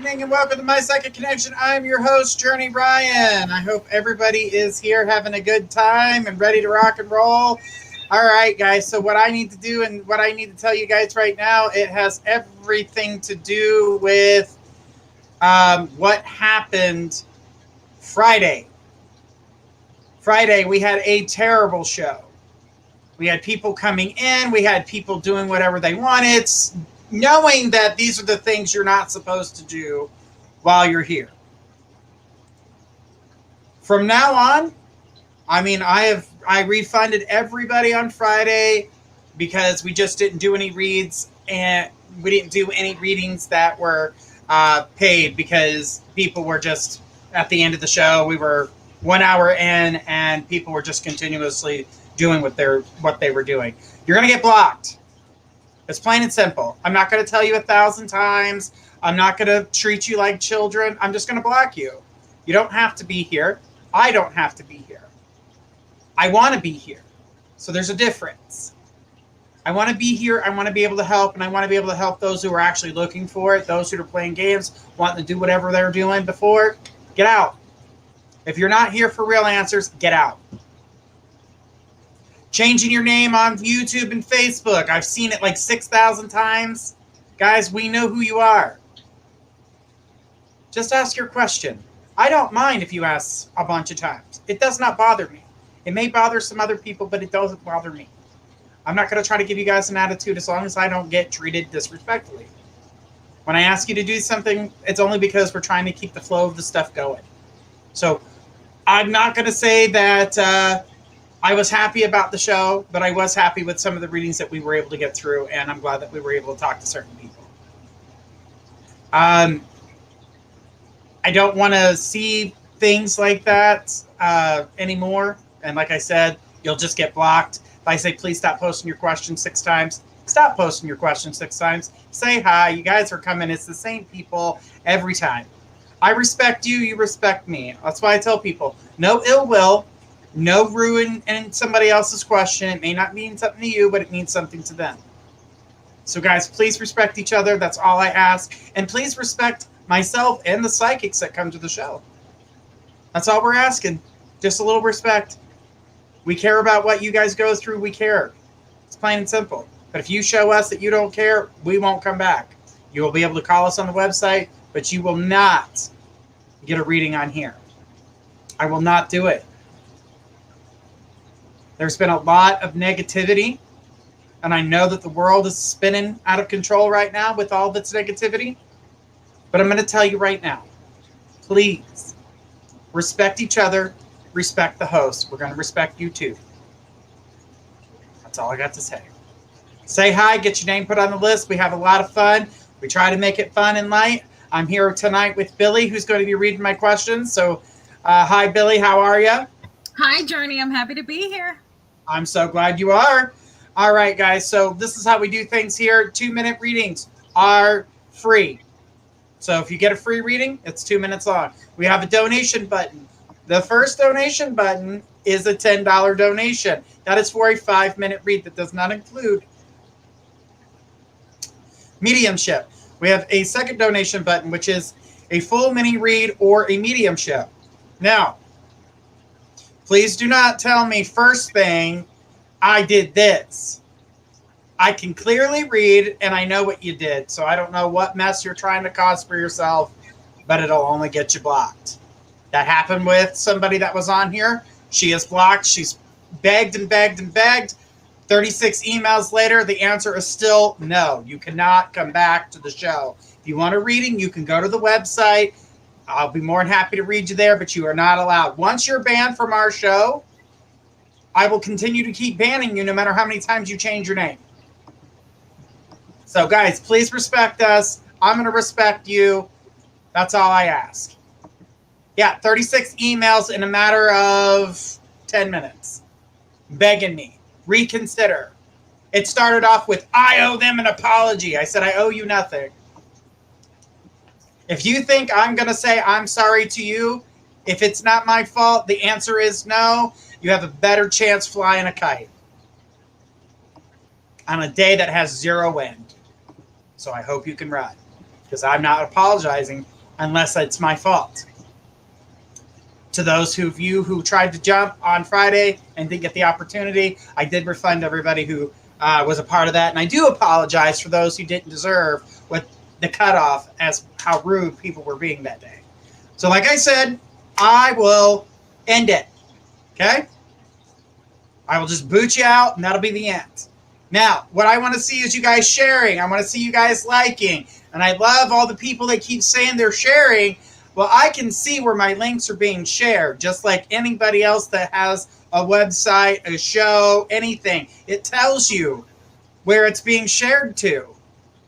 And welcome to my Psychic Connection. I'm your host, Journey Ryan. I hope everybody is here having a good time and ready to rock and roll. All right, guys. So what I need to do and what I need to tell you guys right now, it has everything to do with what happened Friday. Friday, we had a terrible show. We had people coming in. We had people doing whatever they wanted, knowing that these are the things you're not supposed to do while you're here. From now on, I mean, I refunded everybody on Friday because we just didn't do any reads, and we didn't do any readings that were paid because people were just at the end of the show. We were 1 hour in, and people were just continuously doing what they were doing. You're gonna get blocked. It's plain and simple. I'm not going to tell you 1,000 times. I'm not going to treat you like children. I'm just going to block you. You don't have to be here. I don't have to be here. I want to be here. So there's a difference. I want to be here. I want to be able to help, and I want to be able to help those who are actually looking for it, those who are playing games, wanting to do whatever they were doing before. Get out. If you're not here for real answers, get out. Changing your name on YouTube and Facebook. I've seen it like 6,000 times. Guys, we know who you are. Just ask your question. I don't mind if you ask a bunch of times. It does not bother me. It may bother some other people, but it doesn't bother me. I'm not going to try to give you guys an attitude as long as I don't get treated disrespectfully. When I ask you to do something, it's only because we're trying to keep the flow of the stuff going. So I'm not going to say that I was happy about the show, but I was happy with some of the readings that we were able to get through, and I'm glad that we were able to talk to certain people. I don't want to see things like that anymore. And like I said, you'll just get blocked. If I say, please stop posting your questions 6 times, stop posting your questions 6 times. Say hi. You guys are coming. It's the same people every time. I respect you. You respect me. That's why I tell people, no ill will. No ruin in somebody else's question. It may not mean something to you, but it means something to them. So guys, please respect each other. That's all I ask. And please respect myself and the psychics that come to the show. That's all we're asking. Just a little respect. We care about what you guys go through. We care. It's plain and simple. But if you show us that you don't care, we won't come back. You will be able to call us on the website, but you will not get a reading on here. I will not do it. There's been a lot of negativity, and I know that the world is spinning out of control right now with all of its negativity. But I'm going to tell you right now, please respect each other, respect the host. We're going to respect you too. That's all I got to say. Say hi, get your name put on the list. We have a lot of fun. We try to make it fun and light. I'm here tonight with Billy, who's going to be reading my questions. So hi, Billy. How are you? Hi, Journey. I'm happy to be here. I'm so glad you are. All right, guys. So this is how we do things here. 2-minute readings are free. So if you get a free reading, it's 2 minutes long. We have a donation button. The first donation button is a $10 donation. That is for a 5-minute read. That does not include mediumship. We have a second donation button, which is a full mini read or a mediumship. Now, please do not tell me first thing, I did this. I can clearly read, and I know what you did. So I don't know what mess you're trying to cause for yourself, but it'll only get you blocked. That happened with somebody that was on here. She is blocked. She's begged and begged and begged. 36 emails later, the answer is still no. You cannot come back to the show. If you want a reading, you can go to the website. I'll be more than happy to read you there, but you are not allowed. Once you're banned from our show, I will continue to keep banning you no matter how many times you change your name. So, guys, please respect us. I'm going to respect you. That's all I ask. Yeah, 36 emails in a matter of 10 minutes. Begging me. Reconsider. It started off with, I owe them an apology. I said, I owe you nothing. If you think I'm going to say I'm sorry to you, if it's not my fault, the answer is no. You have a better chance flying a kite on a day that has zero wind. So I hope you can ride, because I'm not apologizing unless it's my fault. To those of you who tried to jump on Friday and didn't get the opportunity, I did refund everybody who was a part of that. And I do apologize for those who didn't deserve what the cutoff as how rude people were being that day. So like I said, I will end it. Okay? I will just boot you out, and that'll be the end. Now, what I want to see is you guys sharing. I want to see you guys liking. And I love all the people that keep saying they're sharing. Well, I can see where my links are being shared, just like anybody else that has a website, a show, anything. It tells you where it's being shared to.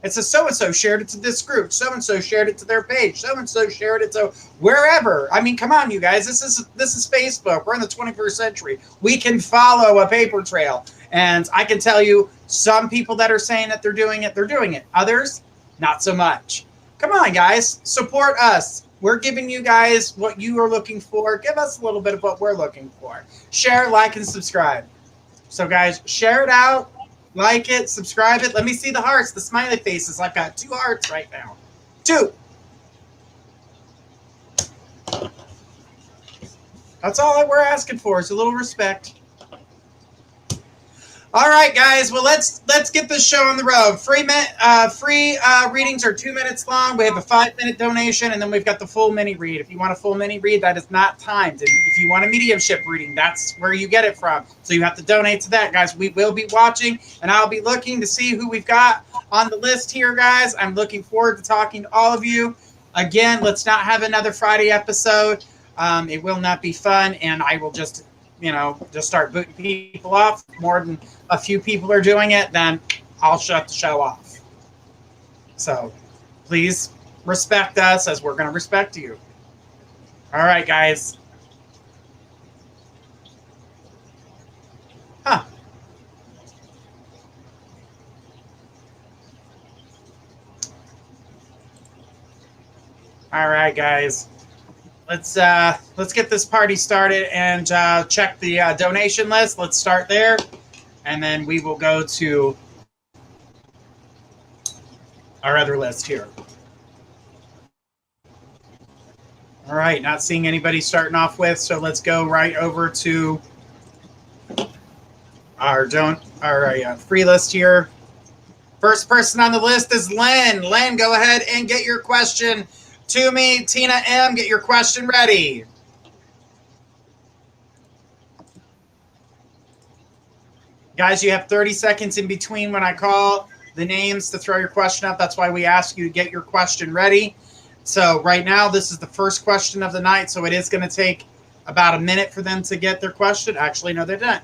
It says so-and-so shared it to this group. So-and-so shared it to their page. So-and-so shared it to wherever. I mean, come on, you guys. This is Facebook. We're in the 21st century. We can follow a paper trail. And I can tell you some people that are saying that they're doing it, they're doing it. Others, not so much. Come on, guys. Support us. We're giving you guys what you are looking for. Give us a little bit of what we're looking for. Share, like, and subscribe. So, guys, share it out. Like it, subscribe it. Let me see the hearts, the smiley faces. I've got 2 hearts right now. 2. That's all that we're asking for is a little respect. All right, guys. Well, let's get this show on the road. Free readings are 2 minutes long. We have a 5-minute donation, and then we've got the full mini read. If you want a full mini read, that is not timed. And if you want a mediumship reading, that's where you get it from. So you have to donate to that, guys. We will be watching, and I'll be looking to see who we've got on the list here, guys. I'm looking forward to talking to all of you. Again, let's not have another Friday episode. It will not be fun, and I will just start booting people off. More than a few people are doing it, then I'll shut the show off. So please respect us as we're going to respect you. All right, guys. Huh. All right, guys. Let's get this party started and check the donation list. Let's start there, and then we will go to our other list here. All right, not seeing anybody starting off with, so let's go right over to our free list here. First person on the list is Len. Len, go ahead and get your question to me. Tina M., get your question ready. Guys, you have 30 seconds in between when I call the names to throw your question up. That's why we ask you to get your question ready. So right now, this is the first question of the night, so it is going to take about a minute for them to get their question. Actually, no, they're done.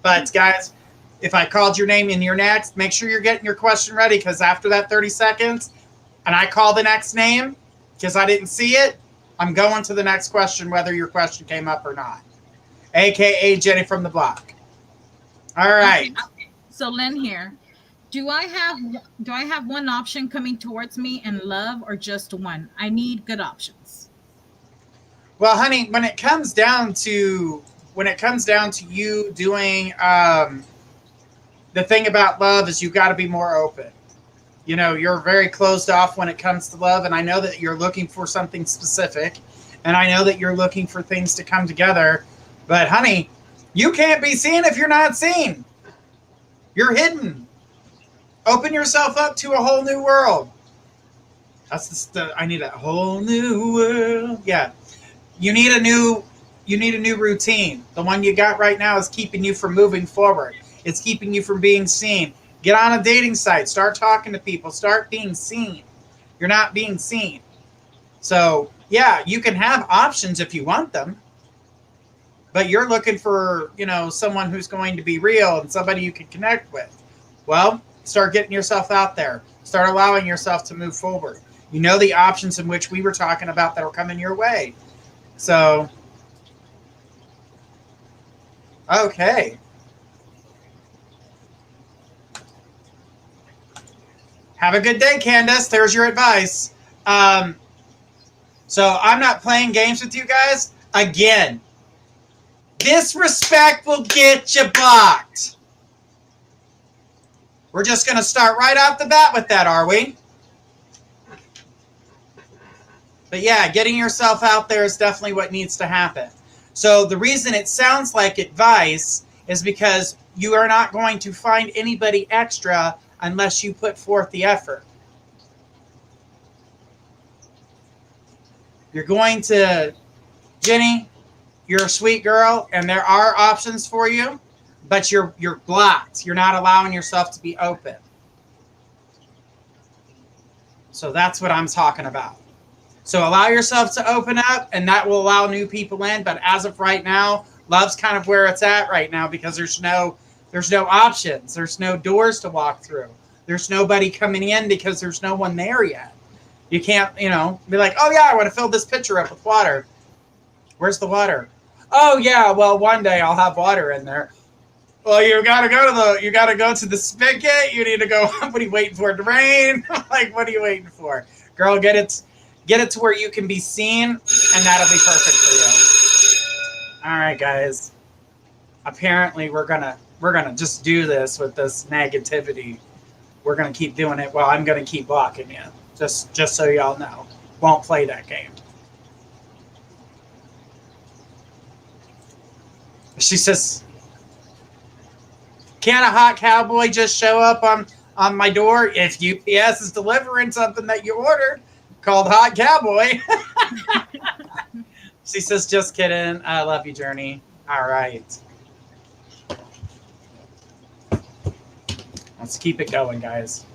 But guys, if I called your name and you're next, make sure you're getting your question ready, because after that 30 seconds and I call the next name, because I didn't see it, I'm going to the next question, whether your question came up or not. AKA Jenny from the block. All right. Okay. So Lynn here. Do I have one option coming towards me in love, or just one? I need good options. Well, honey, when it comes down to you doing the thing about love is you've got to be more open. You know, you're very closed off when it comes to love, and I know that you're looking for something specific, and I know that you're looking for things to come together. But, honey, you can't be seen if you're not seen. You're hidden. Open yourself up to a whole new world. I need a whole new world. Yeah. You need you need a new routine. The one you got right now is keeping you from moving forward. It's keeping you from being seen. Get on a dating site. Start talking to people. Start being seen. You're not being seen. So, yeah, you can have options if you want them. But you're looking for, someone who's going to be real and somebody you can connect with. Well, start getting yourself out there. Start allowing yourself to move forward. You know the options in which we were talking about that are coming your way. So, okay. Have a good day, Candace. There's your advice. So I'm not playing games with you guys. Again, disrespect will get you blocked. We're just going to start right off the bat with that, are we? But yeah, getting yourself out there is definitely what needs to happen. So the reason it sounds like advice is because you are not going to find anybody extra unless you put forth the effort. You're going to, Jenny, you're a sweet girl, and there are options for you, but you're blocked. You're not allowing yourself to be open. So that's what I'm talking about. So allow yourself to open up, and that will allow new people in. But as of right now, love's kind of where it's at right now because there's no options. There's no doors to walk through. There's nobody coming in because there's no one there yet. You can't, be like, oh yeah, I want to fill this pitcher up with water. Where's the water? Oh yeah, well one day I'll have water in there. Well, you gotta go to the spigot. You need to go. What are you waiting for it to rain? Like, what are you waiting for, girl? Get it to where you can be seen, and that'll be perfect for you. All right, guys. Apparently, we're gonna just do this with this negativity. We're gonna keep doing it. Well, I'm gonna keep blocking you. Just so y'all know, won't play that game. She says, "Can a hot cowboy just show up on my door if UPS is delivering something that you ordered called Hot Cowboy?" She says, "Just kidding. I love you, Journey." All right. Let's keep it going, guys.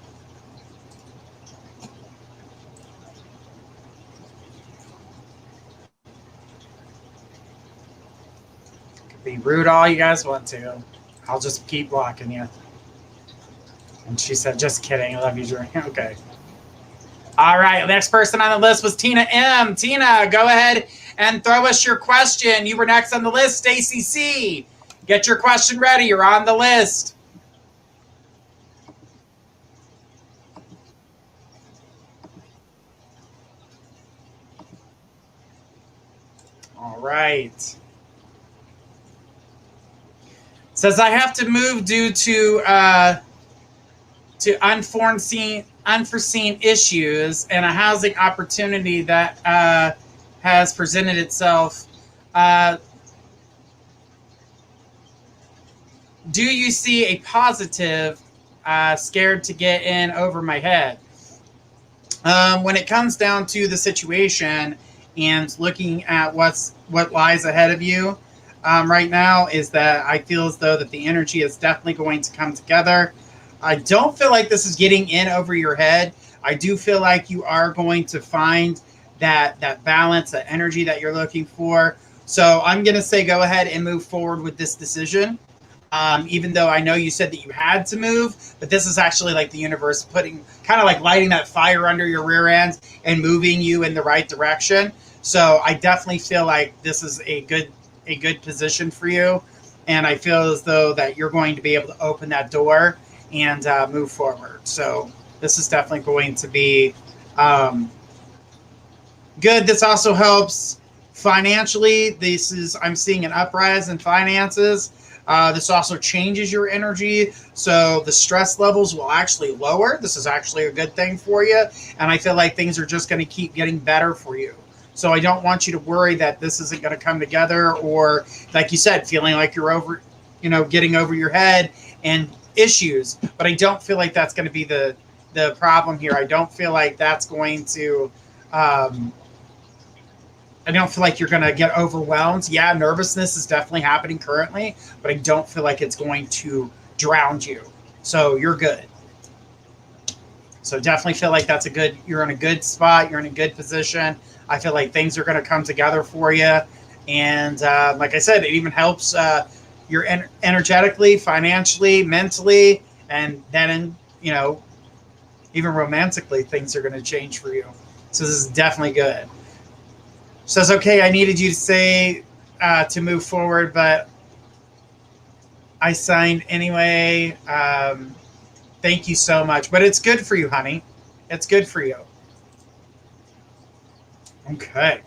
Be rude all you guys want to. I'll just keep blocking you. And she said, "Just kidding. I love you, Journey." Okay. All right. The next person on the list was Tina M. Tina, go ahead and throw us your question. You were next on the list. Stacy C. Get your question ready. You're on the list. All right. Says, I have to move due to unforeseen issues and a housing opportunity that has presented itself. Do you see a positive? Scared to get in over my head. When it comes down to the situation and looking at what lies ahead of you, right now is that I feel as though that the energy is definitely going to come together. I don't feel like this is getting in over your head. I do feel like you are going to find that balance, that energy that you're looking for. So I'm going to say go ahead and move forward with this decision. Even though I know you said that you had to move, but this is actually like the universe putting, kind of like lighting that fire under your rear end and moving you in the right direction. So I definitely feel like this is a good position for you, and I feel as though that you're going to be able to open that door and move forward. So this is definitely going to be good. This also helps financially. I'm seeing an uprise in finances. This also changes your energy, so the stress levels will actually lower. This is actually a good thing for you, and I feel like things are just going to keep getting better for you. So I don't want you to worry that this isn't going to come together, or like you said, feeling like you're getting over your head and issues. But I don't feel like that's going to be the problem here. I don't feel like that's going to I don't feel like you're going to get overwhelmed. Yeah, nervousness is definitely happening currently, but I don't feel like it's going to drown you. So you're good. So definitely feel like you're in a good spot. You're in a good position. I feel like things are going to come together for you. And like I said, it even helps you're energetically, financially, mentally, and then, even romantically, things are going to change for you. So this is definitely good. Says, okay, I needed you to say to move forward, but I signed anyway. Thank you so much. But it's good for you, honey. It's good for you. Okay.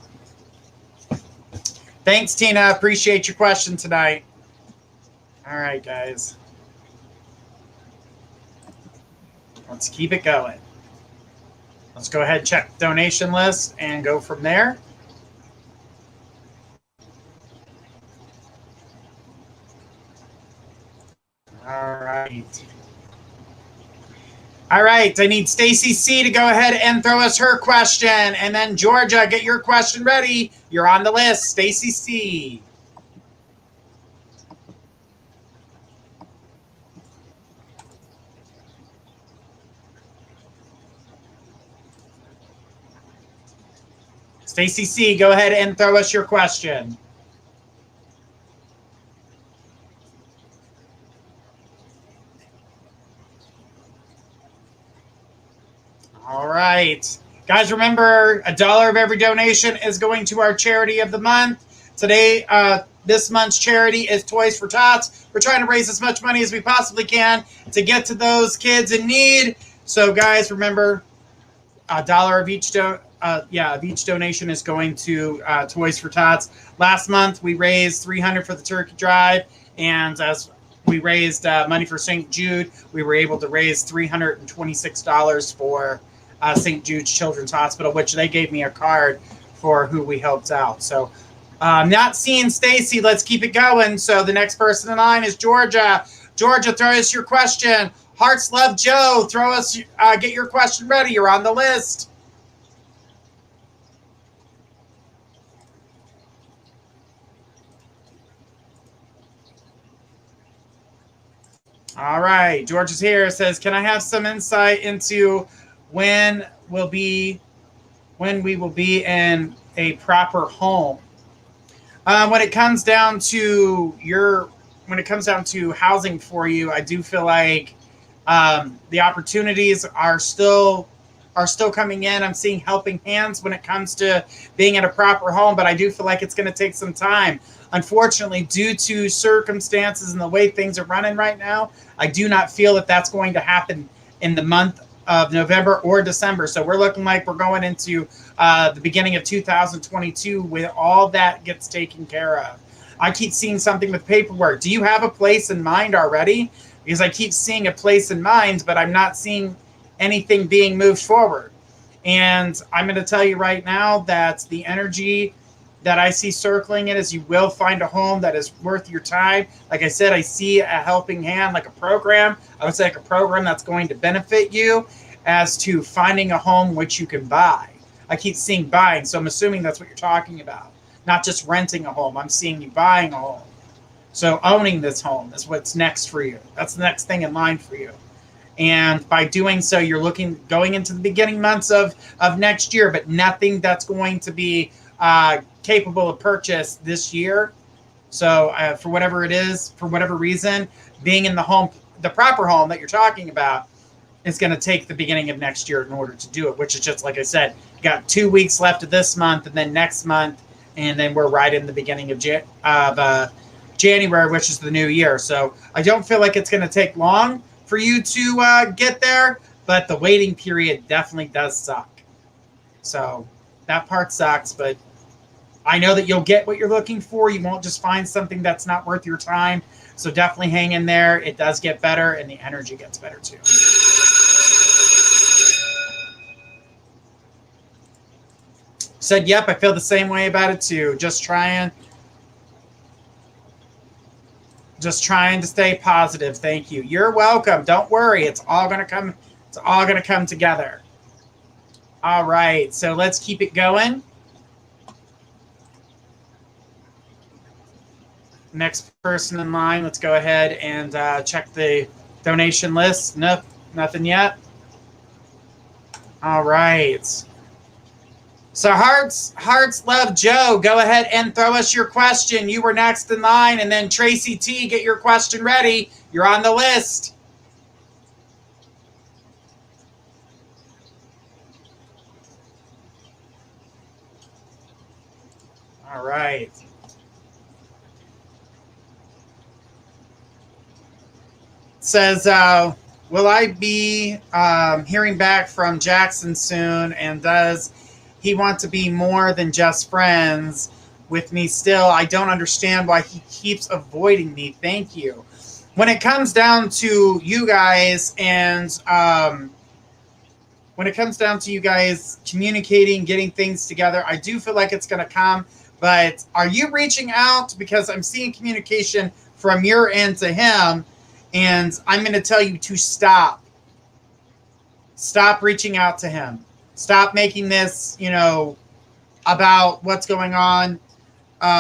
Thanks, Tina. Appreciate your question tonight. All right, guys. Let's keep it going. Let's go ahead and check the donation list and go from there. All right. All right. I need Stacy C to go ahead and throw us her question. And then Georgia, get your question ready. You're on the list. Stacy C. Stacy C, go ahead and throw us your question. All right. Guys, remember, $1 of every donation is going to our charity of the month. Today, this month's charity is Toys for Tots. We're trying to raise as much money as we possibly can to get to those kids in need. So, guys, remember, $1 of each donation is going to Toys for Tots. Last month, we raised $300 for the turkey drive, and as we raised money for St. Jude, we were able to raise $326 for St. Jude's Children's Hospital, which they gave me a card for who we helped out. So not seeing Stacy. Let's keep it going. So the next person in line is Georgia. Georgia, throw us your question. Hearts Love Joe, get your question ready. You're on the list. All right, George is here. Says, can I have some insight into when we will be in a proper home? When it comes down to housing for you, I do feel like the opportunities are still coming in. I'm seeing helping hands when it comes to being in a proper home, but I do feel like it's going to take some time. Unfortunately, due to circumstances and the way things are running right now, I do not feel that that's going to happen in the month of November or December. So we're looking like we're going into the beginning of 2022 when all that gets taken care of. I keep seeing something with paperwork. Do you have a place in mind already? Because I keep seeing a place in mind, but I'm not seeing anything being moved forward. And I'm going to tell you right now that the energy that I see circling it is you will find a home that is worth your time. Like I said, I see a helping hand, like a program. I would say like a program that's going to benefit you as to finding a home which you can buy. I keep seeing buying, so I'm assuming that's what you're talking about. Not just renting a home. I'm seeing you buying a home. So owning this home is what's next for you. That's the next thing in line for you. And by doing so, you're going into the beginning months of next year, but nothing that's going to be capable of purchase this year. So for whatever it is, for whatever reason, being in the proper home that you're talking about, is going to take the beginning of next year in order to do it, which is just, like I said, you got 2 weeks left of this month and then next month, and then we're right in the beginning of January, which is the new year. So I don't feel like it's going to take long for you to get there, but the waiting period definitely does suck. So that part sucks, but I know that you'll get what you're looking for. You won't just find something that's not worth your time. So definitely hang in there. It does get better, and the energy gets better too. Said, yep, I feel the same way about it too. Just trying to stay positive. Thank you. You're welcome. Don't worry. It's all going to come together. All right. So let's keep it going. Next person in line, let's go ahead and check the donation list. Nope, nothing yet. All right. So Hearts Love Joe, go ahead and throw us your question. You were next in line. And then Tracy T, get your question ready. You're on the list. All right. It says, will I be hearing back from Jackson soon? And does he want to be more than just friends with me still? I don't understand why he keeps avoiding me. Thank you. When it comes down to you guys and when it comes down to you guys communicating, getting things together, I do feel like it's going to come. But are you reaching out? Because I'm seeing communication from your end to him, and I'm going to tell you to stop. Stop reaching out to him. Stop making this, about what's going on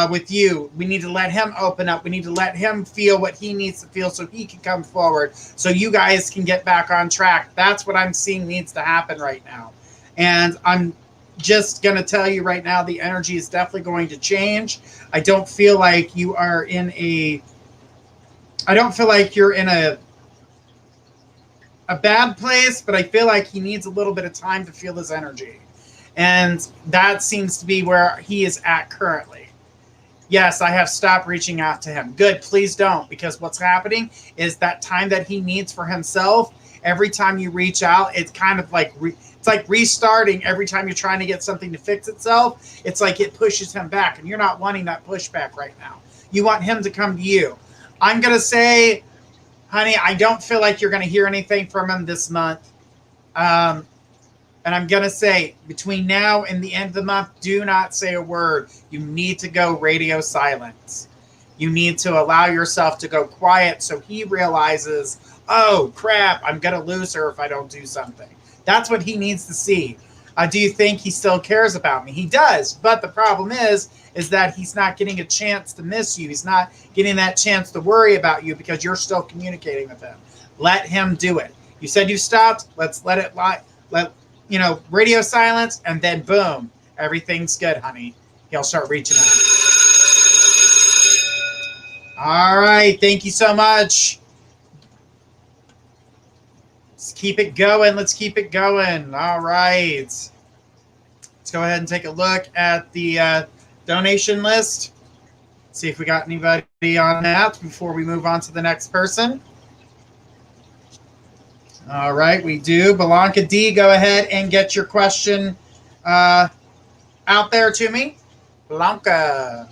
with you. We need to let him open up. We need to let him feel what he needs to feel so he can come forward, so you guys can get back on track. That's what I'm seeing needs to happen right now. And I'm just going to tell you right now, the energy is definitely going to change. I don't feel like you are in a bad place, but I feel like he needs a little bit of time to feel his energy. And that seems to be where he is at currently. Yes, I have stopped reaching out to him. Good, please don't, because what's happening is that time that he needs for himself, every time you reach out, it's kind of like it's like restarting every time you're trying to get something to fix itself. It's like it pushes him back, and you're not wanting that pushback right now. You want him to come to you. I'm going to say, honey, I don't feel like you're going to hear anything from him this month. And I'm going to say, between now and the end of the month, do not say a word. You need to go radio silence. You need to allow yourself to go quiet so he realizes, oh, crap, I'm going to lose her if I don't do something. That's what he needs to see. Do you think he still cares about me? He does. But the problem is that he's not getting a chance to miss you. He's not getting that chance to worry about you because you're still communicating with him. Let him do it. You said you stopped. Let's let it lie. Radio silence, and then boom, everything's good, honey. He'll start reaching out. All right. Thank you so much. Let's keep it going. Let's keep it going. All right. Let's go ahead and take a look at the donation list. See if we got anybody on that before we move on to the next person. All right, we do. Blanca D, go ahead and get your question out there to me. Blanca.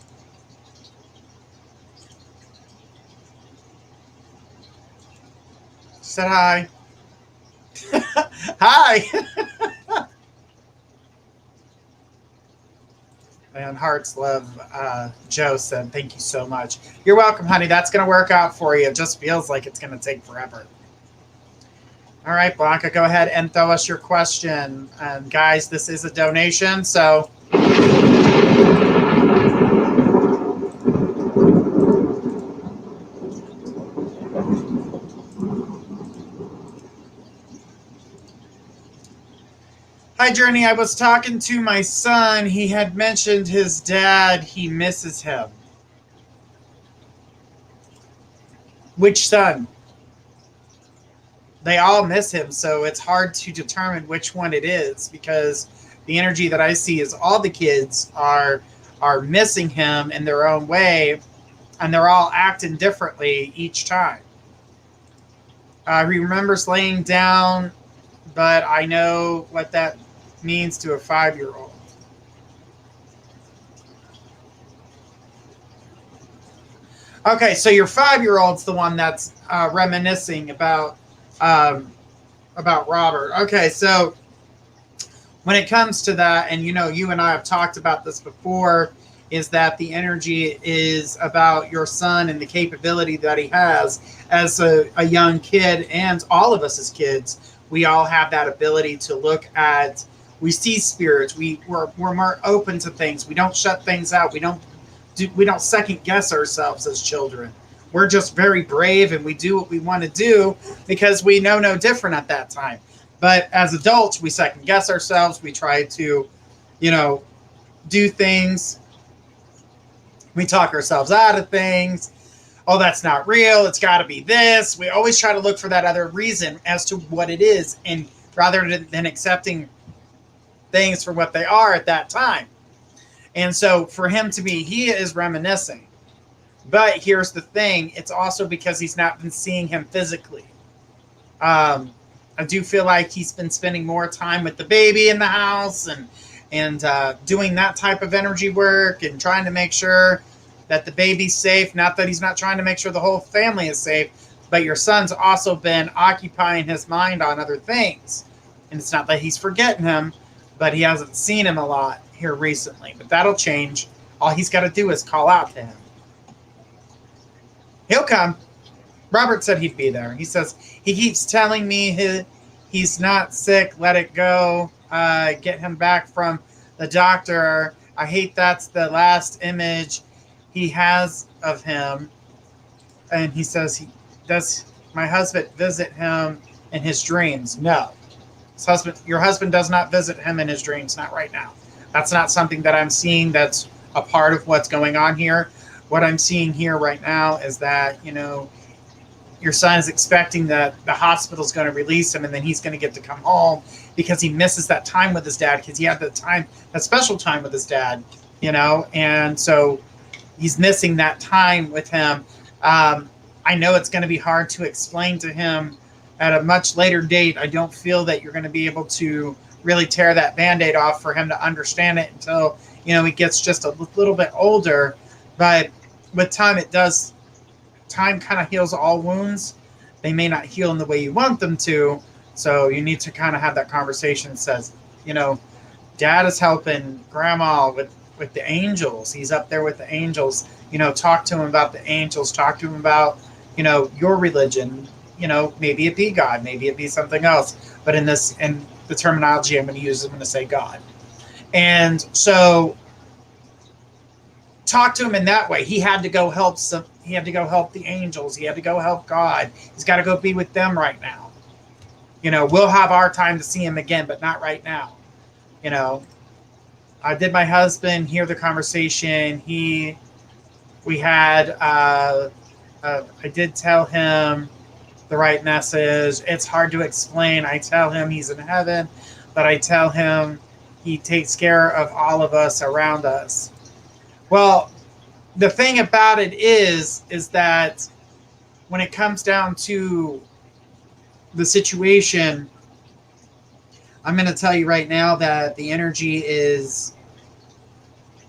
Said hi. Hi. And Hearts Love Joe said, thank you so much. You're welcome, honey. That's going to work out for you. It just feels like it's going to take forever. All right, Blanca, go ahead and throw us your question. And guys, this is a donation, so... Hi, Journey. I was talking to my son. He had mentioned his dad. He misses him. Which son? They all miss him, so it's hard to determine which one it is because the energy that I see is all the kids are missing him in their own way, and they're all acting differently each time. He remembers laying down, but I know what that means to a 5-year-old. Okay, so your 5-year-old's the one that's reminiscing about Robert. Okay, so when it comes to that, and you and I have talked about this before, is that the energy is about your son and the capability that he has as a young kid, and all of us as kids. We all have that ability to look at, we see spirits, we're more open to things, we don't shut things out, we don't we don't second guess ourselves as children. We're just very brave and we do what we want to do because we know no different at that time. But as adults, we second guess ourselves. We try to, do things. We talk ourselves out of things. Oh, that's not real. It's got to be this. We always try to look for that other reason as to what it is, and rather than accepting things for what they are at that time. And so for him to be, he is reminiscing. But here's the thing. It's also because he's not been seeing him physically. I do feel like he's been spending more time with the baby in the house and doing that type of energy work and trying to make sure that the baby's safe. Not that he's not trying to make sure the whole family is safe, but your son's also been occupying his mind on other things. And it's not that he's forgetting him, but he hasn't seen him a lot here recently. But that'll change. All he's got to do is call out to him. He'll come. Robert said he'd be there. He says, he keeps telling me he's not sick. Let it go. Get him back from the doctor. I hate that's the last image he has of him. And he says, does my husband visit him in his dreams? No. Your husband does not visit him in his dreams. Not right now. That's not something that I'm seeing that's a part of what's going on here. What I'm seeing here right now is that, your son is expecting that the hospital's going to release him and then he's going to get to come home because he misses that time with his dad because he had that special time with his dad, and so he's missing that time with him. I know it's going to be hard to explain to him at a much later date. I don't feel that you're going to be able to really tear that Band-Aid off for him to understand it until, he gets just a little bit older. But with time, time kind of heals all wounds. They may not heal in the way you want them to. So you need to kind of have that conversation that says, dad is helping grandma with the angels. He's up there with the angels. Talk to him about the angels. Talk to him about, your religion. Maybe it be God. Maybe it be something else. But in the terminology I'm going to use, I'm going to say God. And so talk to him in that way. He had to go help he had to go help the angels. He had to go help God. He's got to go be with them right now. We'll have our time to see him again, but not right now. Did my husband hear the conversation? I did tell him the right message. It's hard to explain. I tell him he's in heaven, but I tell him he takes care of all of us around us. Well, the thing about it is that when it comes down to the situation, I'm going to tell you right now that the energy is,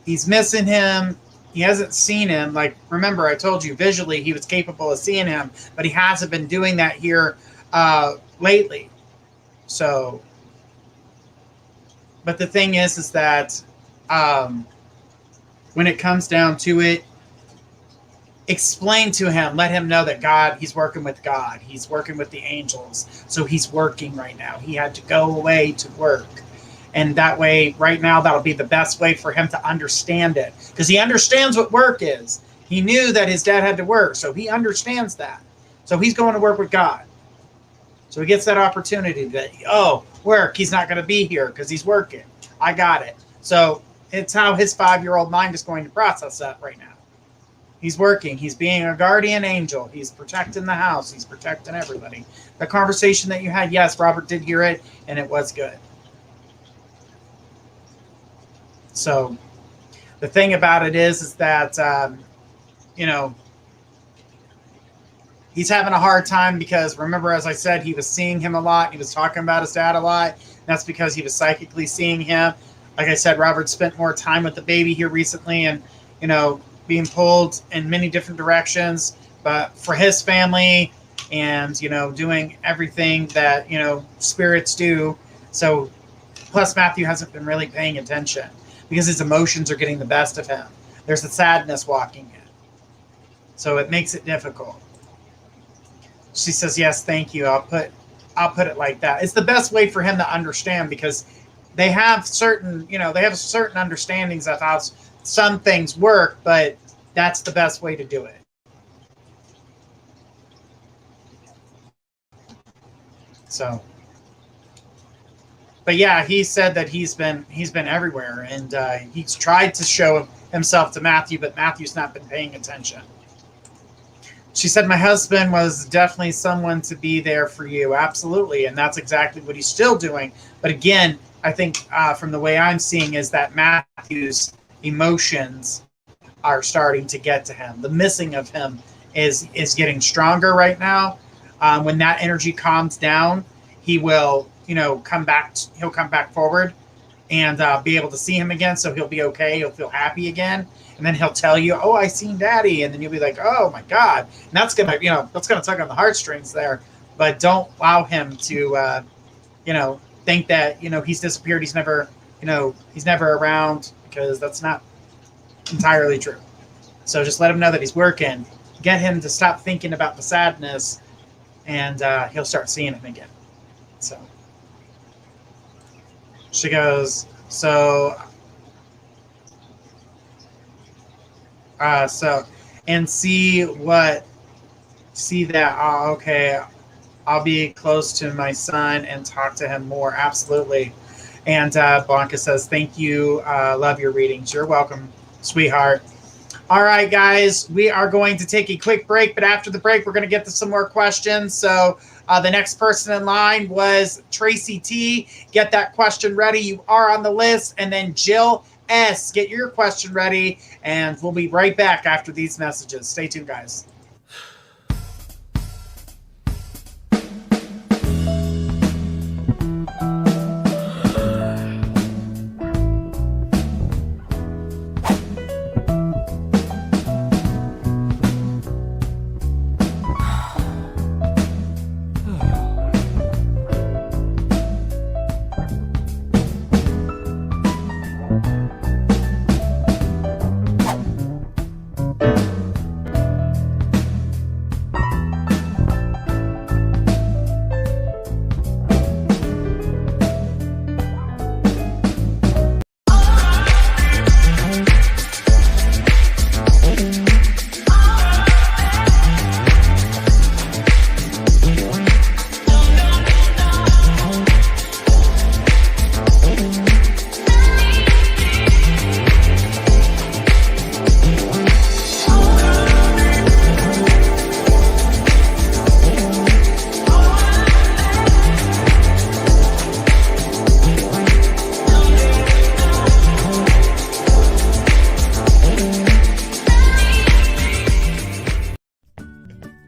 he's missing him. He hasn't seen him. Like, remember, I told you visually he was capable of seeing him, but he hasn't been doing that here lately. So, but the thing is that when it comes down to it, explain to him, let him know that God, he's working with God. He's working with the angels. So he's working right now. He had to go away to work. And that way, right now, that'll be the best way for him to understand it. Because he understands what work is. He knew that his dad had to work. So he understands that. So he's going to work with God. So he gets that opportunity that, work, he's not going to be here because he's working. I got it. So it's how his 5-year-old mind is going to process that right now. He's working. He's being a guardian angel. He's protecting the house. He's protecting everybody. The conversation that you had, yes, Robert did hear it, and it was good. So the thing about it is that, he's having a hard time because, remember, as I said, he was seeing him a lot. He was talking about his dad a lot. That's because he was psychically seeing him. Like I said, Robert spent more time with the baby here recently and, being pulled in many different directions, but for his family and, doing everything that, spirits do. So plus Matthew hasn't been really paying attention because his emotions are getting the best of him. There's a sadness walking in. So it makes it difficult. She says, yes, thank you. I'll put it like that. It's the best way for him to understand because they have certain understandings of how some things work, but that's the best way to do it. So, but yeah, he said that he's been everywhere, and he's tried to show himself to Matthew, but Matthew's not been paying attention. She said, my husband was definitely someone to be there for you. Absolutely. And that's exactly what he's still doing. But again, I think from the way I'm seeing is that Matthew's emotions are starting to get to him. The missing of him is getting stronger right now. When that energy calms down, he will, come back. He'll come back forward and be able to see him again. So he'll be okay. He'll feel happy again. And then he'll tell you, oh, I seen Daddy. And then you'll be like, oh my God. And that's going to, that's going to tug on the heartstrings there. But don't allow him to, think that, he's disappeared. He's never around, because that's not entirely true. So just let him know that he's working. Get him to stop thinking about the sadness, and he'll start seeing him again. So she goes, and see that, okay, I'll be close to my son and talk to him more. Absolutely. And Blanca says, thank you. Love your readings. You're welcome, sweetheart. All right, guys, we are going to take a quick break, but after the break, we're going to get to some more questions. So the next person in line was Tracy T. Get that question ready. You are on the list. And then Jill S. Get your question ready, and we'll be right back after these messages. Stay tuned, guys.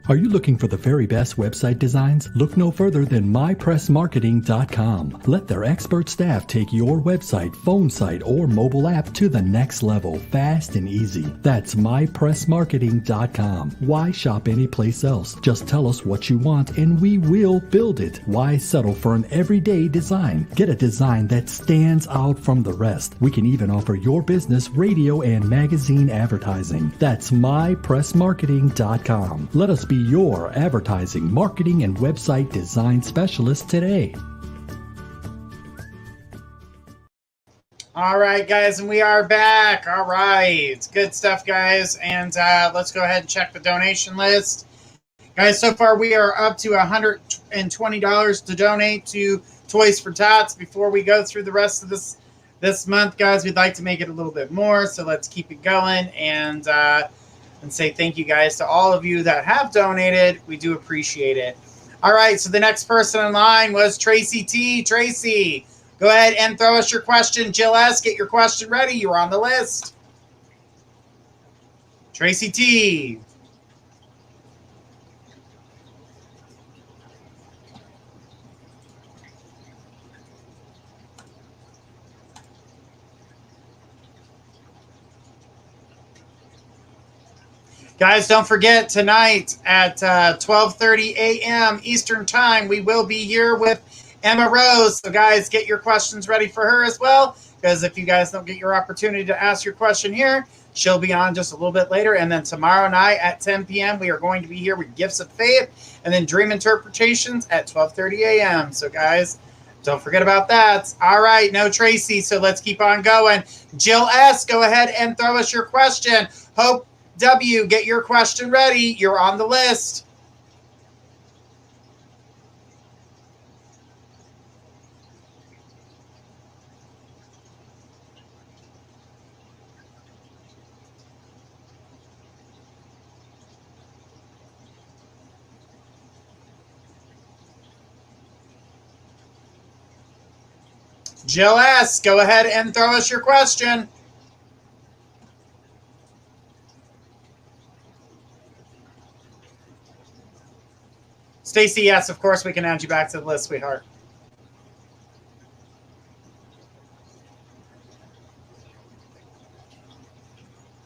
Are you looking for the very best website designs? Look no further than mypressmarketing.com. Let their expert staff take your website, phone site, or mobile app to the next level, fast and easy. That's mypressmarketing.com. Why shop anyplace else? Just tell us what you want and we will build it. Why settle for an everyday design? Get a design that stands out from the rest. We can even offer your business radio and magazine advertising. That's mypressmarketing.com. Let us be your advertising, marketing, and website design specialist today. All right, guys, and we are back. All right. Good stuff, guys. And let's go ahead and check the donation list. Guys, so far we are up to $120 to donate to Toys for Tots. Before we go through the rest of this month, guys, we'd like to make it a little bit more. So let's keep it going and say thank you, guys, to all of you that have donated. We do appreciate it. All right, so the next person in line was Tracy T. Tracy, go ahead and throw us your question. Jill S., get your question ready. You're on the list. Tracy T. Guys, don't forget, tonight at 12:30 a.m. Eastern Time, we will be here with Emma Rose. So, guys, get your questions ready for her as well, because if you guys don't get your opportunity to ask your question here, she'll be on just a little bit later. And then tomorrow night at 10 p.m., we are going to be here with Gifts of Faith and then Dream Interpretations at 12:30 a.m. So, guys, Don't forget about that. All right, no Tracy, so let's keep on going. Jill S., go ahead and throw us your question. Hope W., get your question ready. You're on the list. Jill S., go ahead and throw us your question. Stacy, yes, of course we can add you back to the list, sweetheart.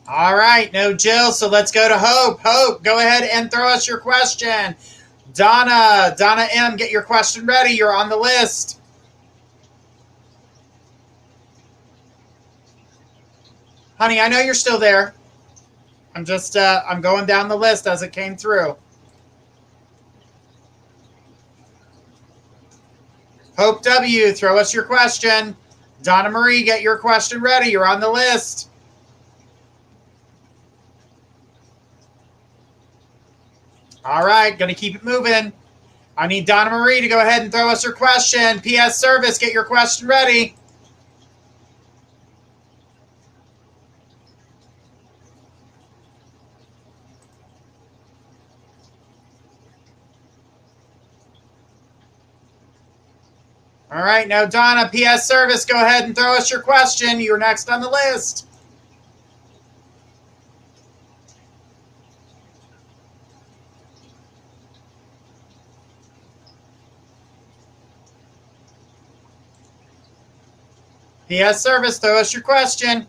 All right, no Jill, so let's go to Hope. Hope, go ahead and throw us your question. Donna M., get your question ready. You're on the list. Honey, I know you're still there. I'm just, I'm going down the list as it came through. Hope W., throw us your question. Donna Marie, get your question ready. You're on the list. All right, going to keep it moving. I need Donna Marie to go ahead and throw us her question. PS Service, get your question ready. All right, now Donna, PS Service, go ahead and throw us your question. You're next on the list. PS Service, throw us your question.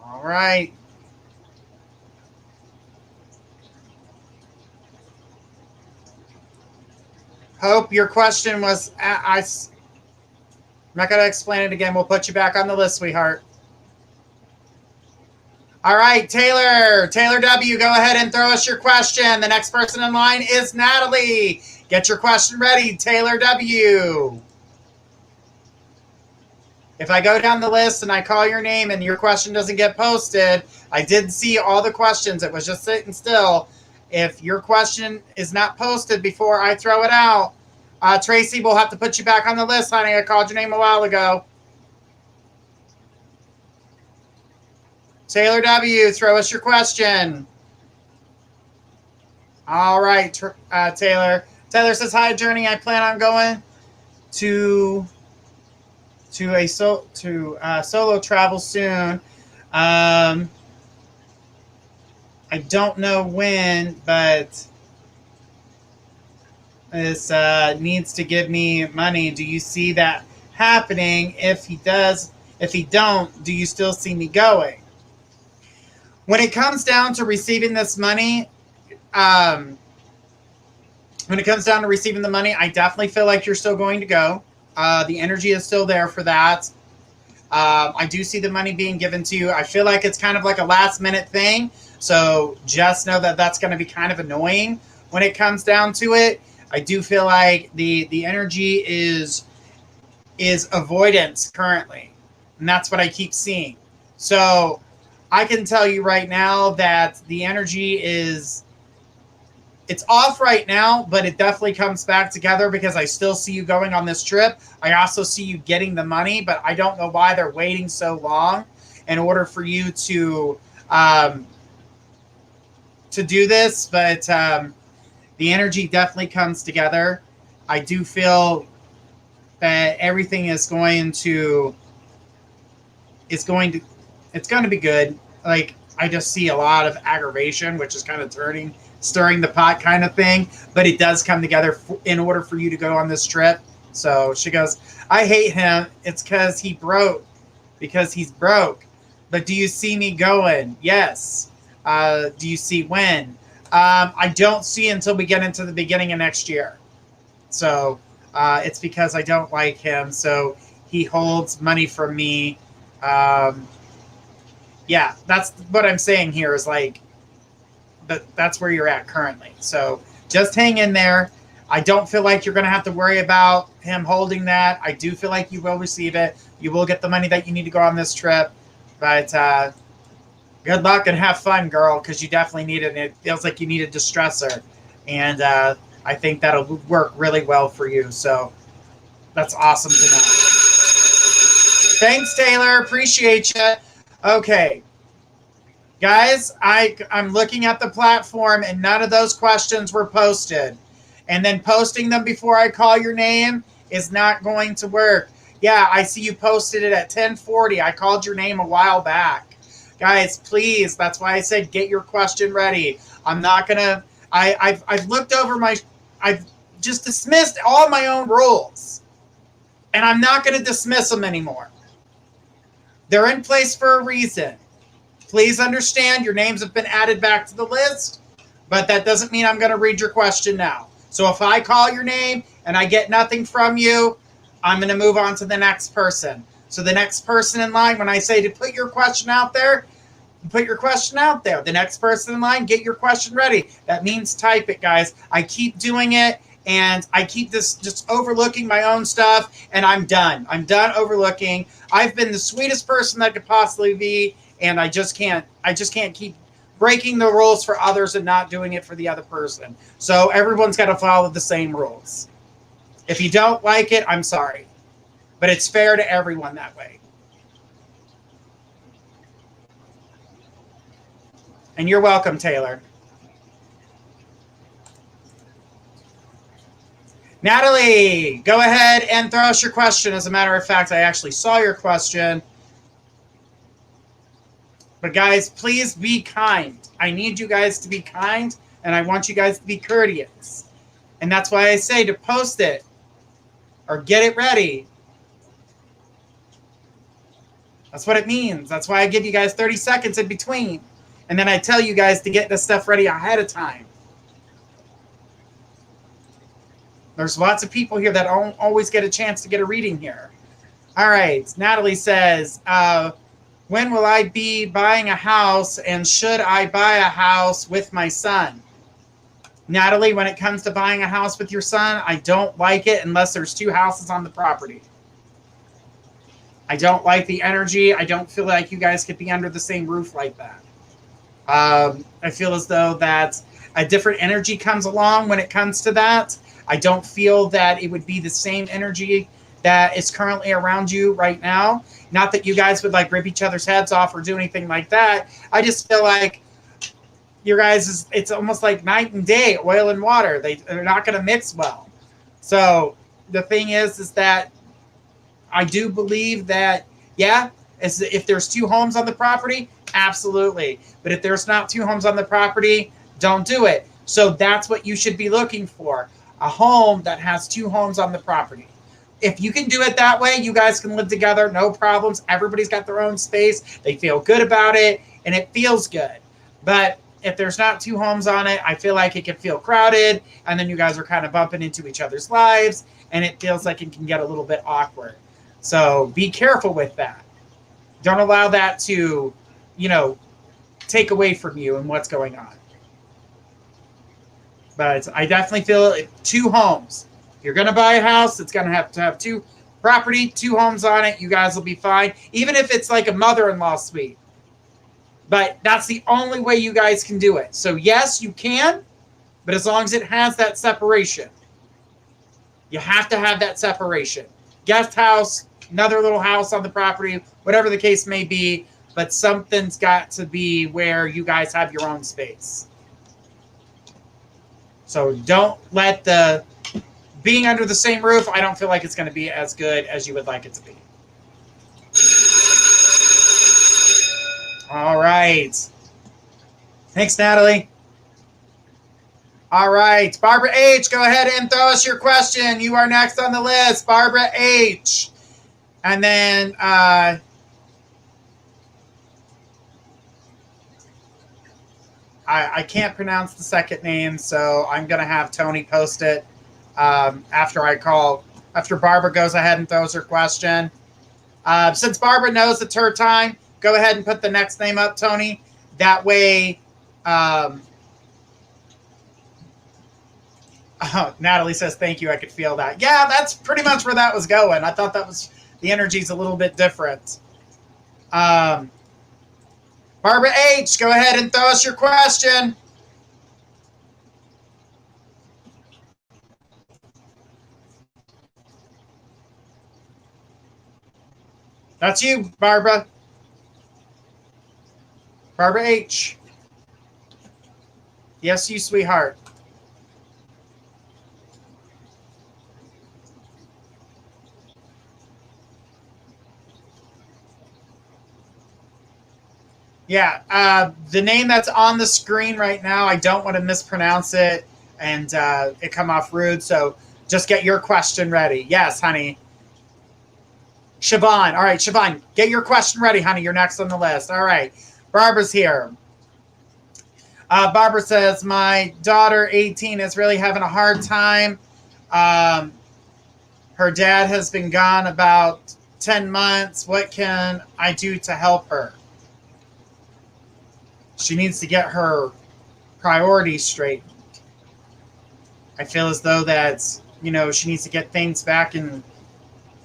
All right. Hope, your question was, I'm not going to explain it again. We'll put you back on the list, sweetheart. All right, Taylor W., go ahead and throw us your question. The next person in line is Natalie. Get your question ready, Taylor W. If I go down the list and I call your name and your question doesn't get posted, I did see all the questions. It was just sitting still. If your question is not posted before I throw it out, Tracy, we'll have to put you back on the list, honey. I called your name a while ago. Taylor W., throw us your question. All right, Taylor. Taylor says, hi, Journey. I plan on going to a solo travel soon. I don't know when, but this needs to give me money. Do you see that happening? If he don't, do you still see me going? When it comes down to receiving this money, I definitely feel like you're still going to go. The energy is still there for that. I do see the money being given to you. I feel like it's kind of like a last minute thing. So just know that that's going to be kind of annoying when it comes down to it. I do feel like the energy is avoidance currently. And that's what I keep seeing. So I can tell you right now that the energy it's off right now, but it definitely comes back together because I still see you going on this trip. I also see you getting the money, but I don't know why they're waiting so long in order for you to do this. But the energy definitely comes together. I do feel that everything is going to be good. Like, I just see a lot of aggravation, which is kind of stirring the pot kind of thing, but it does come together in order for you to go on this trip. So she goes, I hate him. It's because he's broke. But do you see me going? Yes. Do you see when? I don't see until we get into the beginning of next year. So it's because I don't like him. So he holds money from me. Yeah, that's what I'm saying here is like, that's where you're at currently. So just hang in there. I don't feel like you're going to have to worry about him holding that. I do feel like you will receive it. You will get the money that you need to go on this trip. But good luck and have fun, girl, because you definitely need it. And it feels like you need a distressor. And I think that'll work really well for you. So that's awesome to know. Thanks, Taylor. Appreciate you. Okay. Guys, I'm looking at the platform, and none of those questions were posted. And then posting them before I call your name is not going to work. Yeah, I see you posted it at 10:40. I called your name a while back. Guys, please, that's why I said get your question ready. I'm not going to... I've looked over I've just dismissed all my own rules. And I'm not going to dismiss them anymore. They're in place for a reason. Please understand your names have been added back to the list, but that doesn't mean I'm going to read your question now. So if I call your name and I get nothing from you, I'm going to move on to the next person. So the next person in line, when I say to put your question out there, put your question out there. The next person in line, get your question ready. That means type it, guys. I keep doing it, and I keep this just overlooking my own stuff, and I'm done. I'm done overlooking. I've been the sweetest person that could possibly be, and I just can't keep breaking the rules for others and not doing it for the other person. So everyone's got to follow the same rules. If you don't like it, I'm sorry. But it's fair to everyone that way. And you're welcome, Taylor. Natalie, go ahead and throw us your question. As a matter of fact, I actually saw your question. But guys, please be kind. I need you guys to be kind, and I want you guys to be courteous. And that's why I say to post it or get it ready. That's what it means. That's why I give you guys 30 seconds in between. And then I tell you guys to get this stuff ready ahead of time. There's lots of people here that don't always get a chance to get a reading here. All right. Natalie says, when will I be buying a house, and should I buy a house with my son? Natalie, when it comes to buying a house with your son, I don't like it unless there's two houses on the property. I don't like the energy. I don't feel like you guys could be under the same roof like that. I feel as though that a different energy comes along when it comes to that. I don't feel that it would be the same energy that is currently around you right now. Not that you guys would like rip each other's heads off or do anything like that. I just feel like your guys, it's almost like night and day, oil and water. They're not going to mix well. So the thing is that I do believe that, yeah, if there's two homes on the property, absolutely. But if there's not two homes on the property, don't do it. So that's what you should be looking for. A home that has two homes on the property. If you can do it that way, you guys can live together, no problems. Everybody's got their own space. They feel good about it, and it feels good. But if there's not two homes on it, I feel like it can feel crowded, and then you guys are kind of bumping into each other's lives, and it feels like it can get a little bit awkward. So be careful with that. Don't allow that to, take away from you and what's going on. But I definitely feel two homes. If you're going to buy a house, it's going to have two homes on it. You guys will be fine. Even if it's like a mother-in-law suite. But that's the only way you guys can do it. So yes, you can, but as long as it has that separation. You have to have that separation. Guest house, another little house on the property, whatever the case may be, but something's got to be where you guys have your own space. So don't let being under the same roof, I don't feel like it's going to be as good as you would like it to be. All right. Thanks, Natalie. All right. Barbara H., go ahead and throw us your question. You are next on the list, Barbara H. And then I can't pronounce the second name, so I'm going to have Tony post it after Barbara goes ahead and throws her question. Since Barbara knows it's her time, go ahead and put the next name up, Tony. That way Oh, Natalie says, thank you. I could feel that. Yeah, that's pretty much where that was going. I thought that was, the energy's a little bit different. Barbara H., go ahead and throw us your question. That's you, Barbara. Barbara H. Yes, you, sweetheart. Yeah, the name that's on the screen right now, I don't want to mispronounce it and it come off rude, so just get your question ready. Yes, honey. Siobhan. All right, Siobhan, get your question ready, honey. You're next on the list. All right. Barbara's here. Barbara says, my daughter, 18, is really having a hard time. Her dad has been gone about 10 months. What can I do to help her? She needs to get her priorities straightened. I feel as though that's, she needs to get things back and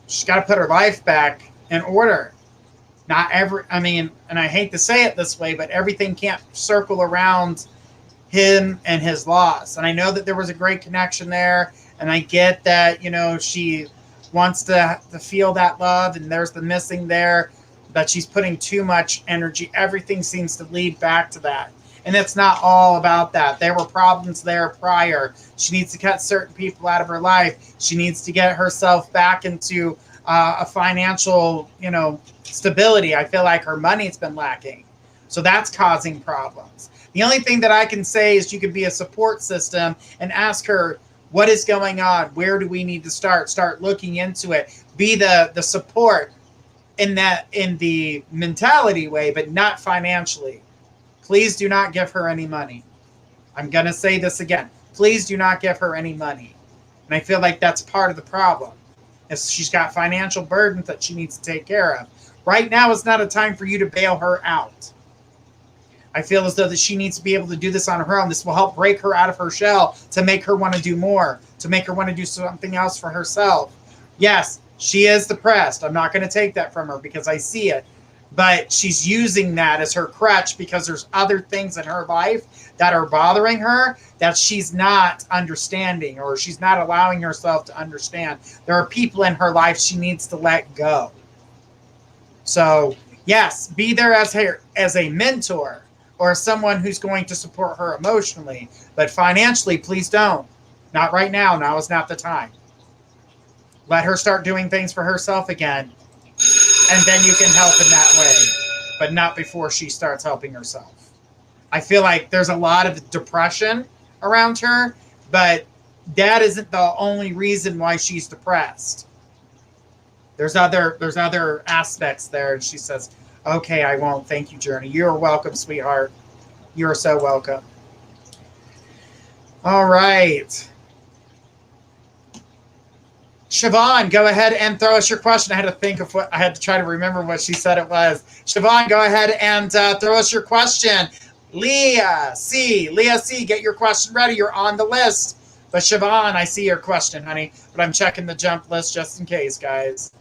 she's got to put her life back in order. And I hate to say it this way, but everything can't circle around him and his loss. And I know that there was a great connection there. And I get that, she wants to feel that love and there's the missing there, but she's putting too much energy. Everything seems to lead back to that. And it's not all about that. There were problems there prior. She needs to cut certain people out of her life. She needs to get herself back into a financial, stability. I feel like her money's been lacking. So that's causing problems. The only thing that I can say is you could be a support system and ask her, what is going on? Where do we need to start? Start looking into it. Be the support in the mentality way, but not financially. Please do not give her any money. I'm going to say this again. Please do not give her any money. And I feel like that's part of the problem. Is she's got financial burdens that she needs to take care of. Right now is not a time for you to bail her out. I feel as though that she needs to be able to do this on her own. This will help break her out of her shell to make her want to do more, to make her want to do something else for herself. Yes, she is depressed. I'm not going to take that from her because I see it. But she's using that as her crutch because there's other things in her life that are bothering her that she's not understanding or she's not allowing herself to understand. There are people in her life she needs to let go. So, yes, be there as a mentor or someone who's going to support her emotionally. But financially, please don't. Not right now. Now is not the time. Let her start doing things for herself again. And then you can help in that way, but not before she starts helping herself. I feel like there's a lot of depression around her, but that isn't the only reason why she's depressed. There's other aspects there. And she says, okay, I won't. Thank you, Journey. You're welcome, sweetheart. You're so welcome. All right. Siobhan, go ahead and throw us your question. I had to try to remember what she said it was. Siobhan, go ahead and throw us your question. Leah C, get your question ready. You're on the list. But Siobhan, I see your question, honey. But I'm checking the jump list just in case, guys.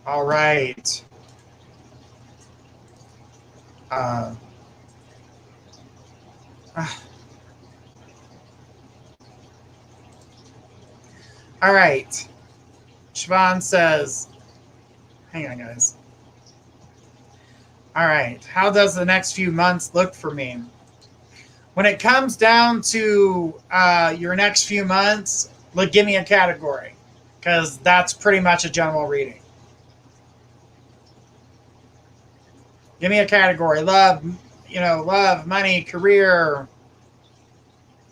All right. All right. Siobhan says, hang on, guys. All right. How does the next few months look for me? When it comes down to your next few months, give me a category because that's pretty much a general reading. Give me a category. Love, love, money, career,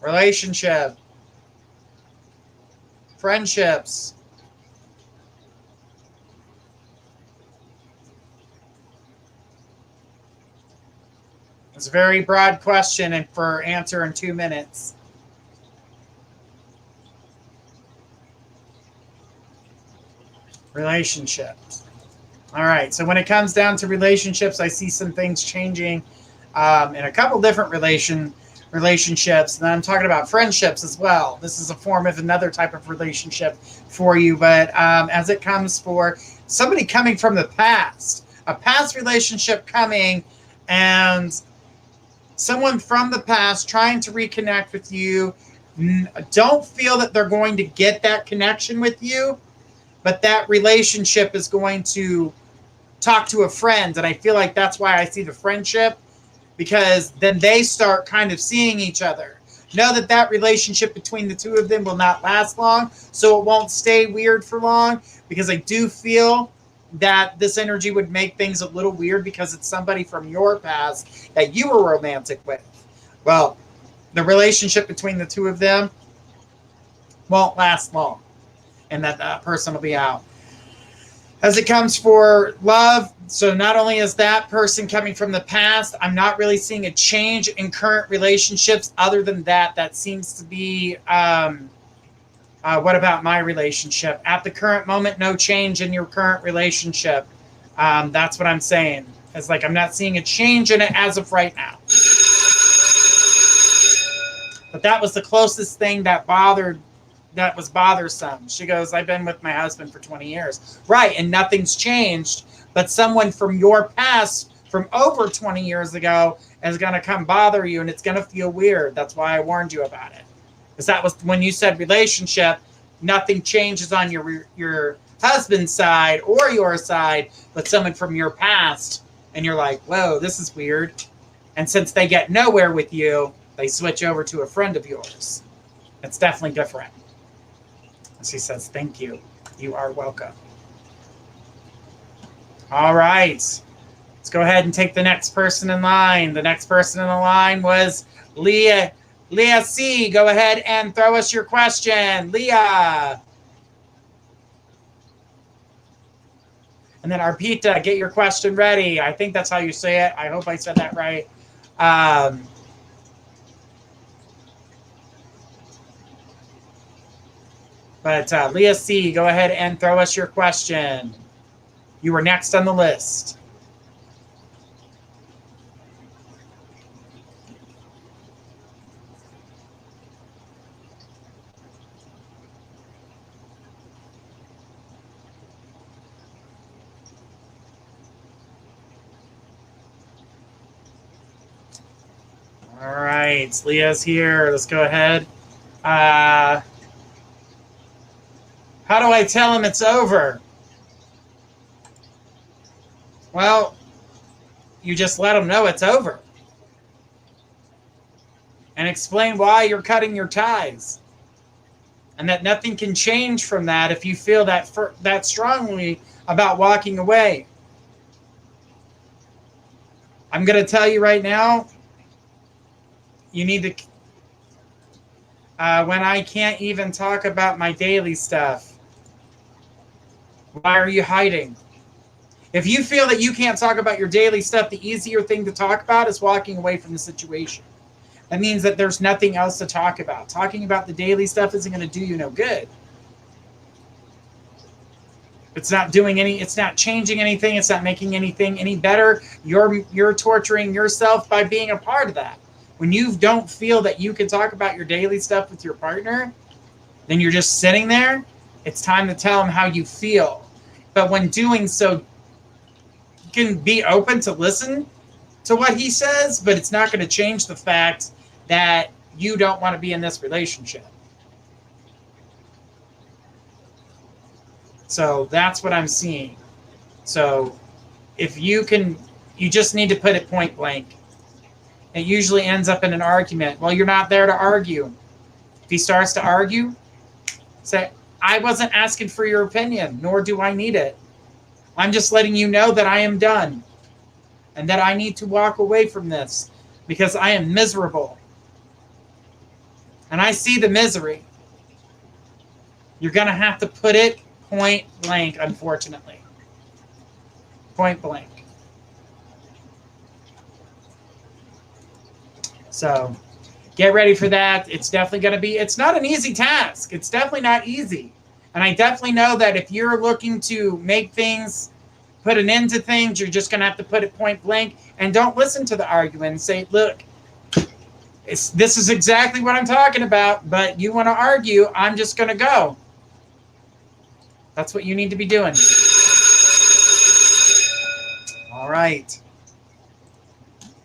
relationship, friendships. It's a very broad question and for answer in 2 minutes. Relationships. All right. So when it comes down to relationships, I see some things changing in a couple different relationships. And I'm talking about friendships as well. This is a form of another type of relationship for you. But as it comes for somebody coming from the past, a past relationship coming, and someone from the past trying to reconnect with you, don't feel that they're going to get that connection with you, but that relationship is going to talk to a friend. And I feel like that's why I see the friendship, because then they start kind of seeing each other. Know that that relationship between the two of them will not last long, so it won't stay weird for long, because I do feel that this energy would make things a little weird because it's somebody from your past that you were romantic with. Well, the relationship between the two of them won't last long, and that person will be out. As it comes for love, so not only is that person coming from the past, I'm not really seeing a change in current relationships. Other than that, that seems to be, what about my relationship? At the current moment, no change in your current relationship. That's what I'm saying. It's like I'm not seeing a change in it as of right now. But that was the closest thing that was bothersome. She goes, I've been with my husband for 20 years. Right, and nothing's changed. But someone from your past, from over 20 years ago, is going to come bother you, and it's going to feel weird. That's why I warned you about it. Because that was when you said relationship, nothing changes on your husband's side or your side, but someone from your past, and you're like, whoa, this is weird. And since they get nowhere with you, they switch over to a friend of yours. It's definitely different. And she says, thank you. You are welcome. All right. Let's go ahead and take the next person in line. The next person in the line was Leah. Leah C., go ahead and throw us your question. Leah. And then Arpita, get your question ready. I think that's how you say it. I hope I said that right. But Leah C., go ahead and throw us your question. You were next on the list. All right, Leah's here. Let's go ahead. How do I tell him it's over? Well, you just let him know it's over. And explain why you're cutting your ties. And that nothing can change from that if you feel that strongly about walking away. I'm going to tell you right now, you need to, when I can't even talk about my daily stuff, why are you hiding? If you feel that you can't talk about your daily stuff, the easier thing to talk about is walking away from the situation. That means that there's nothing else to talk about. Talking about the daily stuff isn't going to do you no good. It's not it's not changing anything. It's not making anything any better. You're torturing yourself by being a part of that. When you don't feel that you can talk about your daily stuff with your partner, then you're just sitting there. It's time to tell them how you feel. But when doing so, you can be open to listen to what he says, but it's not going to change the fact that you don't want to be in this relationship. So that's what I'm seeing. So if you just need to put it point blank. It usually ends up in an argument. Well, you're not there to argue. If he starts to argue, say, I wasn't asking for your opinion, nor do I need it. I'm just letting you know that I am done and that I need to walk away from this because I am miserable. And I see the misery. You're going to have to put it point blank, unfortunately. Point blank. So get ready for that. It's definitely going to be, it's not an easy task. It's definitely not easy. And I definitely know that if you're looking to make things, put an end to things, you're just going to have to put it point blank, and don't listen to the argument and say, look, this is exactly what I'm talking about, but you want to argue, I'm just going to go. That's what you need to be doing. All right.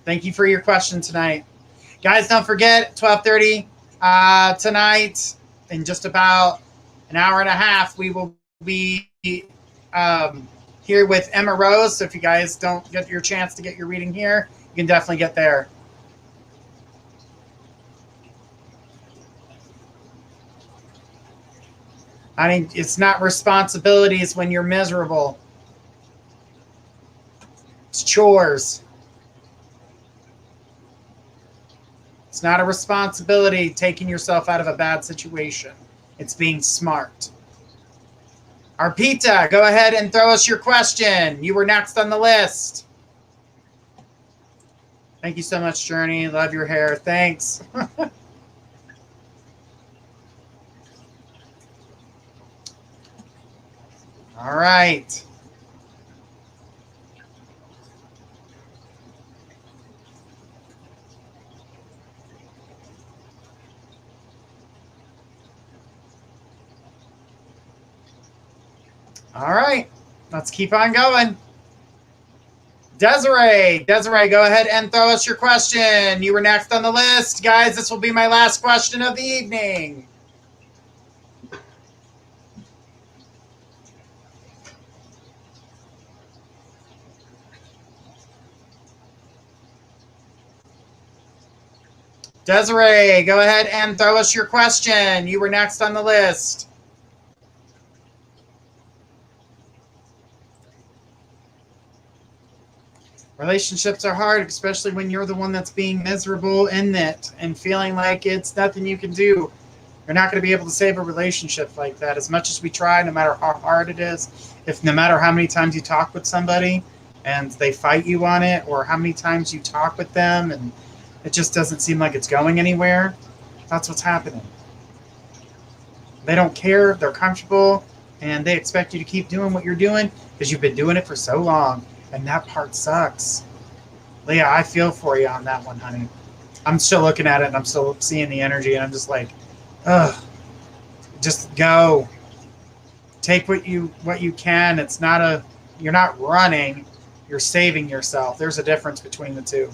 Thank you for your question tonight. Guys, don't forget, 12:30 tonight, in just about an hour and a half, we will be here with Emma Rose. So if you guys don't get your chance to get your reading here, you can definitely get there. I mean, it's not responsibilities when you're miserable. It's chores. It's not a responsibility taking yourself out of a bad situation. It's being smart. Arpita, go ahead and throw us your question. You were next on the list. Thank you so much, Journey. Love your hair. Thanks. All right. All right. Let's keep on going. Desiree, go ahead and throw us your question. You were next on the list. Guys, this will be my last question of the evening. Desiree, go ahead and throw us your question. You were next on the list. Relationships are hard, especially when you're the one that's being miserable in it and feeling like it's nothing you can do. You're not going to be able to save a relationship like that. As much as we try, no matter how hard it is, no matter how many times you talk with somebody and they fight you on it, or how many times you talk with them and it just doesn't seem like it's going anywhere, that's what's happening. They don't care, they're comfortable, and they expect you to keep doing what you're doing because you've been doing it for so long. And that part sucks. Leah, I feel for you on that one, honey. I'm still looking at it and I'm still seeing the energy and I'm just like, ugh, just go. Take what you can. It's not you're not running, you're saving yourself. There's a difference between the two.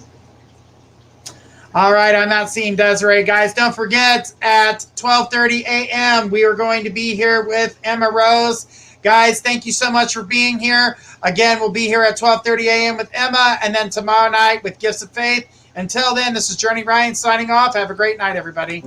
All right, I'm not seeing Desiree. Guys, don't forget, at 12:30 a.m., we are going to be here with Emma Rose. Guys, thank you so much for being here. Again, we'll be here at 12:30 a.m. with Emma, and then tomorrow night with Gifts of Faith. Until then, this is Journey Ryan signing off. Have a great night, everybody.